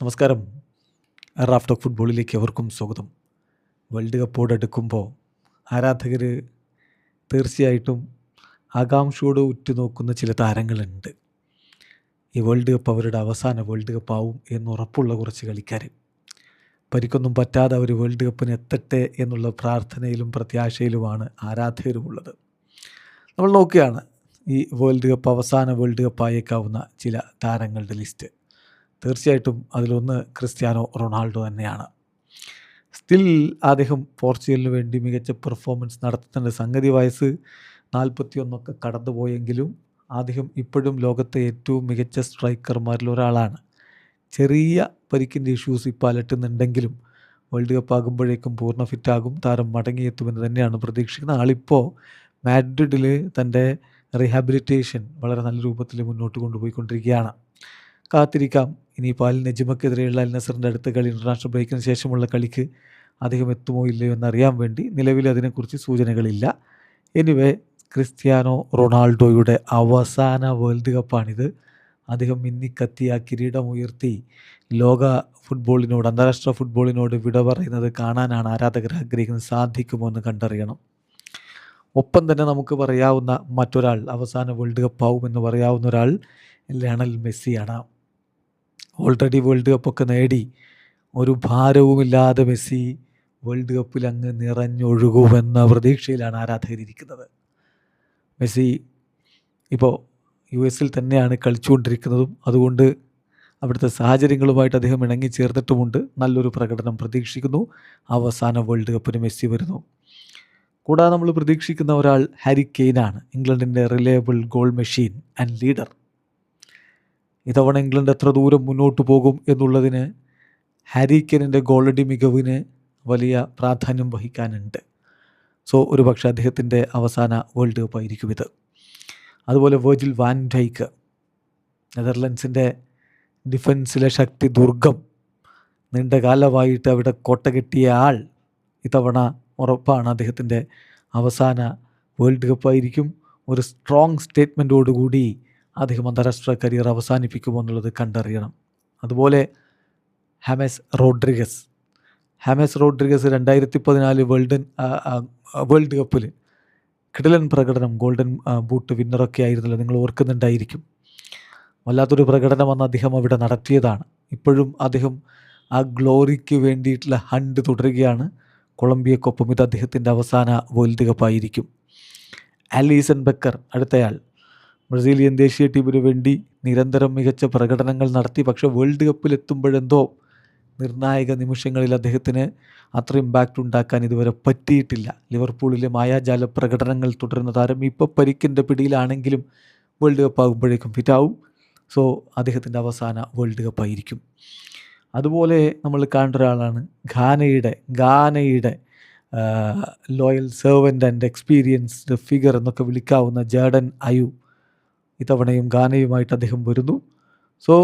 നമസ്കാരം. Raf talk ഫുട്ബോളിലേക്ക് എവർക്കും സ്വാഗതം. വേൾഡ് കപ്പോടടുക്കുമ്പോൾ ആരാധകർ തീർച്ചയായിട്ടും ആകാംക്ഷയോടെ ഉറ്റുനോക്കുന്ന ചില താരങ്ങളുണ്ട്. ഈ വേൾഡ് കപ്പ് അവരുടെ അവസാന വേൾഡ് കപ്പാവും എന്നുറപ്പുള്ള കുറച്ച് കളിക്കാർ. പരിക്കൊന്നും പറ്റാതെ അവർ വേൾഡ് കപ്പിന് എത്തട്ടെ എന്നുള്ള പ്രാർത്ഥനയിലും പ്രത്യാശയിലുമാണ് ആരാധകരുമുള്ളത്. നമ്മൾ നോക്കുകയാണ് ഈ വേൾഡ് കപ്പ് അവസാന വേൾഡ് കപ്പായേക്കാവുന്ന ചില താരങ്ങളുടെ ലിസ്റ്റ്. തീർച്ചയായിട്ടും അതിലൊന്ന് ക്രിസ്ത്യാനോ റൊണാൾഡോ തന്നെയാണ്. സ്റ്റിൽ അദ്ദേഹം പോർച്ചുഗലിന് വേണ്ടി മികച്ച പെർഫോമൻസ് നടത്തുന്നുണ്ട്. സംഗതി വയസ്സ് 41 കടന്നുപോയെങ്കിലും അദ്ദേഹം ഇപ്പോഴും ലോകത്തെ ഏറ്റവും മികച്ച സ്ട്രൈക്കർമാരിൽ ഒരാളാണ്. ചെറിയ പരിക്കിൻ്റെ ഇഷ്യൂസ് ഇപ്പോൾ അലട്ടുന്നുണ്ടെങ്കിലും വേൾഡ് കപ്പ് ആകുമ്പോഴേക്കും പൂർണ്ണ ഫിറ്റാകും, താരം മടങ്ങിയെത്തുമെന്ന് തന്നെയാണ് പ്രതീക്ഷിക്കുന്നത്. ആളിപ്പോൾ മാഡ്രിഡിൽ തൻ്റെ റീഹാബിലിറ്റേഷൻ വളരെ നല്ല രൂപത്തിൽ മുന്നോട്ട് കൊണ്ടുപോയിക്കൊണ്ടിരിക്കുകയാണ്. കാത്തിരിക്കാം. ഇനിയിപ്പോൾ അൽ നജ്മക്കെതിരെയുള്ള അൽ നസറിൻ്റെ അടുത്ത കളി, ഇൻ്റർനാഷണൽ ബ്രേക്കിന് ശേഷമുള്ള കളിക്ക് അദ്ദേഹം എത്തുമോ ഇല്ലയോ എന്നറിയാൻ വേണ്ടി നിലവിൽ അതിനെക്കുറിച്ച് സൂചനകളില്ല. എനിവേ, ക്രിസ്ത്യാനോ റൊണാൾഡോയുടെ അവസാന വേൾഡ് കപ്പാണിത്. അദ്ദേഹം മിന്നിക്കത്തി ആ കിരീടമുയർത്തി ലോക ഫുട്ബോളിനോട്, അന്താരാഷ്ട്ര ഫുട്ബോളിനോട് വിട പറയുന്നത് കാണാനാണ് ആരാധകർ ആഗ്രഹിക്കുന്നത്. സാധിക്കുമോ എന്ന് കണ്ടറിയണം. ഒപ്പം തന്നെ നമുക്ക് പറയാവുന്ന മറ്റൊരാൾ, അവസാന വേൾഡ് കപ്പാവുമെന്ന് പറയാവുന്ന ഒരാൾ ലയണൽ മെസ്സിയാണ്. ഓൾറെഡി വേൾഡ് കപ്പൊക്കെ നേടി ഒരു ഭാരവുമില്ലാതെ മെസ്സി വേൾഡ് കപ്പിൽ അങ്ങ് നിറഞ്ഞൊഴുകുമെന്ന പ്രതീക്ഷയിലാണ് ആരാധകരിക്കുന്നത്. മെസ്സി ഇപ്പോൾ US തന്നെയാണ് കളിച്ചുകൊണ്ടിരിക്കുന്നതും അതുകൊണ്ട് അവിടുത്തെ സാഹചര്യങ്ങളുമായിട്ട് അദ്ദേഹം ഇണങ്ങിച്ചേർന്നിട്ടുമുണ്ട്. നല്ലൊരു പ്രകടനം പ്രതീക്ഷിക്കുന്നു. അവസാന വേൾഡ് കപ്പിന് മെസ്സി വരുന്നു. കൂടാതെ നമ്മൾ പ്രതീക്ഷിക്കുന്ന ഒരാൾ ഹാരി കെയ്നാണ്. ഇംഗ്ലണ്ടിൻ്റെ reliable goal machine and leader. ഇത്തവണ ഇംഗ്ലണ്ട് എത്ര ദൂരം മുന്നോട്ട് പോകും എന്നുള്ളതിന് ഹാരി കെയ്നിൻ്റെ ഗോളടി മികവിന് വലിയ പ്രാധാന്യം വഹിക്കാനുണ്ട്. സോ ഒരു പക്ഷേ അദ്ദേഹത്തിൻ്റെ അവസാന വേൾഡ് കപ്പ് ആയിരിക്കും ഇത്. അതുപോലെ വെർജിൽ വാൻ ഡൈക്ക്, നെതർലൻഡ്സിൻ്റെ ഡിഫൻസിലെ ശക്തി ദുർഗം, നീണ്ട കാലമായിട്ട് അവിടെ കോട്ട കെട്ടിയ ആൾ, ഇത്തവണ ഉറപ്പാണ് അദ്ദേഹത്തിൻ്റെ അവസാന വേൾഡ് കപ്പായിരിക്കും. ഒരു സ്ട്രോങ് സ്റ്റേറ്റ്മെൻറ്റോടുകൂടി അദ്ദേഹം അന്താരാഷ്ട്ര കരിയർ അവസാനിപ്പിക്കുമോ എന്നുള്ളത് കണ്ടറിയണം. അതുപോലെ ഹാമസ് റോഡ്രിഗസ് 2014 വേൾഡ് കപ്പിൽ കിടിലൻ പ്രകടനം, ഗോൾഡൻ ബൂട്ട് വിന്നറൊക്കെ ആയിരുന്നല്ലോ, നിങ്ങൾ ഓർക്കുന്നുണ്ടായിരിക്കും. വല്ലാത്തൊരു പ്രകടനം അന്ന് അദ്ദേഹം അവിടെ നടത്തിയതാണ്. ഇപ്പോഴും അദ്ദേഹം ആ ഗ്ലോറിക്ക് വേണ്ടിയിട്ടുള്ള ഹണ്ട് തുടരുകയാണ്. കൊളംബിയക്കൊപ്പം ഇത് അദ്ദേഹത്തിൻ്റെ അവസാന വേൾഡ് കപ്പായിരിക്കും. അലീസൺ ബെക്കർ അടുത്തയാൾ. ബ്രസീലിയൻ ദേശീയ ടീമിന് വേണ്ടി നിരന്തരം മികച്ച പ്രകടനങ്ങൾ നടത്തി. പക്ഷേ വേൾഡ് കപ്പിലെത്തുമ്പോഴെന്തോ നിർണായക നിമിഷങ്ങളിൽ അദ്ദേഹത്തിന് അത്ര ഇമ്പാക്റ്റ് ഉണ്ടാക്കാൻ ഇതുവരെ പറ്റിയിട്ടില്ല. ലിവർപൂളിലെ മായാജാല പ്രകടനങ്ങൾ തുടരുന്ന താരം ഇപ്പോൾ പരിക്കിൻ്റെ പിടിയിലാണെങ്കിലും വേൾഡ് കപ്പ് ആകുമ്പോഴേക്കും ഫിറ്റാവും. സോ അദ്ദേഹത്തിൻ്റെ അവസാന വേൾഡ് കപ്പായിരിക്കും. അതുപോലെ നമ്മൾ കാണേണ്ട ഒരാളാണ് ഘാനയുടെ ലോയൽ സെർവൻ്റ് ആൻഡ് എക്സ്പീരിയൻസ്ഡ് ഫിഗർ എന്നൊക്കെ വിളിക്കാവുന്ന ജാഡൻ അയു. ഇത്തവണയും ഘാനയുമായിട്ട് അദ്ദേഹം വരുന്നു. സോ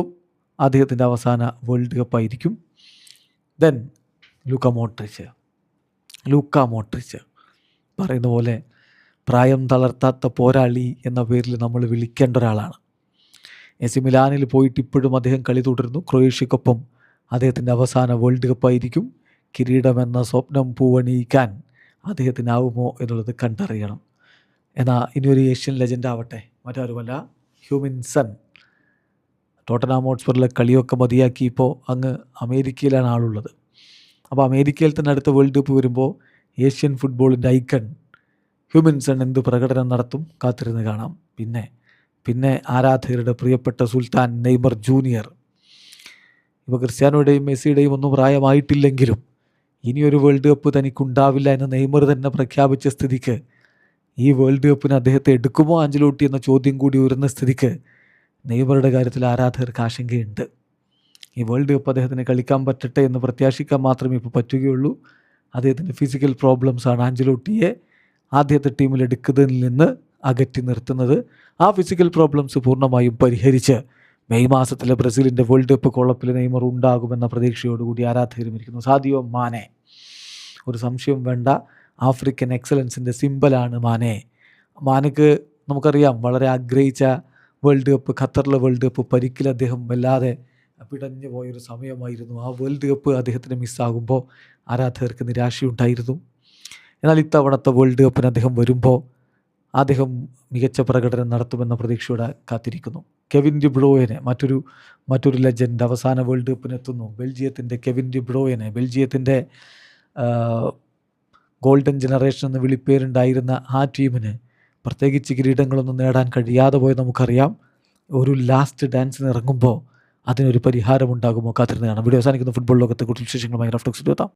അദ്ദേഹത്തിൻ്റെ അവസാന വേൾഡ് കപ്പായിരിക്കും. ദെൻ ലൂക്ക മോഡ്രിച്ച് പറയുന്ന പോലെ പ്രായം തളർത്താത്ത പോരാളി എന്ന പേരിൽ നമ്മൾ വിളിക്കേണ്ട ഒരാളാണ്. AC മിലാനിൽ പോയിട്ട് ഇപ്പോഴും അദ്ദേഹം കളി തുടരുന്നു. ക്രൊയേഷ്യക്കൊപ്പം അദ്ദേഹത്തിൻ്റെ അവസാന വേൾഡ് കപ്പായിരിക്കും. കിരീടമെന്ന സ്വപ്നം പൂവണിയിക്കാൻ അദ്ദേഹത്തിനാവുമോ എന്നുള്ളത് കണ്ടറിയണം. എന്നാൽ ഇനിയൊരു ഏഷ്യൻ ലെജൻഡ് ആവട്ടെ, മറ്റാരുമല്ല, ഹ്യൂമിൻസൺ. ടോട്ടൻഹാം ഹോട്ട്സ്പറിലെ കളിയൊക്കെ മതിയാക്കി ഇപ്പോൾ അങ്ങ് അമേരിക്കയിലാണ് ആളുള്ളത്. അപ്പോൾ അമേരിക്കയിൽ തന്നെ അടുത്ത വേൾഡ് കപ്പ് വരുമ്പോൾ ഏഷ്യൻ ഫുട്ബോളിൻ്റെ ഐക്കൺ ഹ്യൂമിൻസൺ എന്ത് പ്രകടനം നടത്തും, കാത്തിരുന്ന് കാണാം. പിന്നെ ആരാധകരുടെ പ്രിയപ്പെട്ട സുൽത്താൻ നെയ്മർ ജൂനിയർ. ഇപ്പോൾ ക്രിസ്ത്യാനോയുടെയും മെസ്സിയുടെയും ഒന്നും പ്രായമായിട്ടില്ലെങ്കിലും ഇനിയൊരു വേൾഡ് കപ്പ് തനിക്കുണ്ടാവില്ല എന്ന് നെയ്മർ തന്നെ പ്രഖ്യാപിച്ച സ്ഥിതിക്ക് ഈ വേൾഡ് കപ്പിന് അദ്ദേഹത്തെ എടുക്കുമോ ആഞ്ചലോട്ടി എന്ന ചോദ്യം കൂടി ഉയർന്ന സ്ഥിതിക്ക് നെയ്മറുടെ കാര്യത്തിൽ ആരാധകർക്ക് ആശങ്കയുണ്ട്. ഈ വേൾഡ് കപ്പ് അദ്ദേഹത്തിന് കളിക്കാൻ പറ്റട്ടെ എന്ന് പ്രത്യാശിക്കാൻ മാത്രമേ ഇപ്പോൾ പറ്റുകയുള്ളൂ. അദ്ദേഹത്തിൻ്റെ ഫിസിക്കൽ പ്രോബ്ലംസാണ് ആഞ്ചലോട്ടിയെ ആദ്യത്തെ ടീമിൽ എടുക്കുന്നതിൽ നിന്ന് അകറ്റി നിർത്തുന്നത്. ആ ഫിസിക്കൽ പ്രോബ്ലംസ് പൂർണ്ണമായും പരിഹരിച്ച് മെയ് മാസത്തിലെ ബ്രസീലിൻ്റെ വേൾഡ് കപ്പ് കോളപ്പിൽ നെയ്മർ ഉണ്ടാകുമെന്ന പ്രതീക്ഷയോടുകൂടി ആരാധകരും ഇരിക്കുന്നു. സാദിയോ മാനെ, ഒരു സംശയവും വേണ്ട, ആഫ്രിക്കൻ എക്സലൻസിൻ്റെ സിമ്പലാണ് മാനയ്ക്ക് നമുക്കറിയാം വളരെ ആഗ്രഹിച്ച വേൾഡ് കപ്പ്, ഖത്തറിലെ വേൾഡ് കപ്പ് പരിക്കിൽ അദ്ദേഹം വല്ലാതെ പിടഞ്ഞു പോയൊരു സമയമായിരുന്നു. ആ വേൾഡ് കപ്പ് അദ്ദേഹത്തിന് മിസ്സാകുമ്പോൾ ആരാധകർക്ക് നിരാശയുണ്ടായിരുന്നു. എന്നാൽ ഇത്തവണത്തെ വേൾഡ് കപ്പിന് അദ്ദേഹം വരുമ്പോൾ അദ്ദേഹം മികച്ച പ്രകടനം നടത്തുമെന്ന പ്രതീക്ഷയോടെ കാത്തിരിക്കുന്നു. കെവിൻ ഡി ബ്രൂയനെ മറ്റൊരു ലെജൻഡ് അവസാന വേൾഡ് കപ്പിനെത്തുന്നു. ബെൽജിയത്തിൻ്റെ കെവിൻ ഡി ബ്രൂയനെ, ബെൽജിയത്തിൻ്റെ ഗോൾഡൻ ജനറേഷൻ എന്ന് വിളിപ്പേരുണ്ടായിരുന്ന ആ ടീമിന് പ്രത്യേകിച്ച് കിരീടങ്ങളൊന്നും നേടാൻ കഴിയാതെ പോയത് നമുക്കറിയാം. ഒരു ലാസ്റ്റ് ഡാൻസിന് ഇറങ്ങുമ്പോൾ അതിനൊരു പരിഹാരമുണ്ടാകുമോ? കാത്തിരുന്ന് കാണാം. വീഡിയോ അവസാനിക്കുന്ന ഫുട്ബോൾ ലോകത്തെ കൂടുതൽ വിശേഷങ്ങളുമായി റഫ്ലക്സ് എത്താം.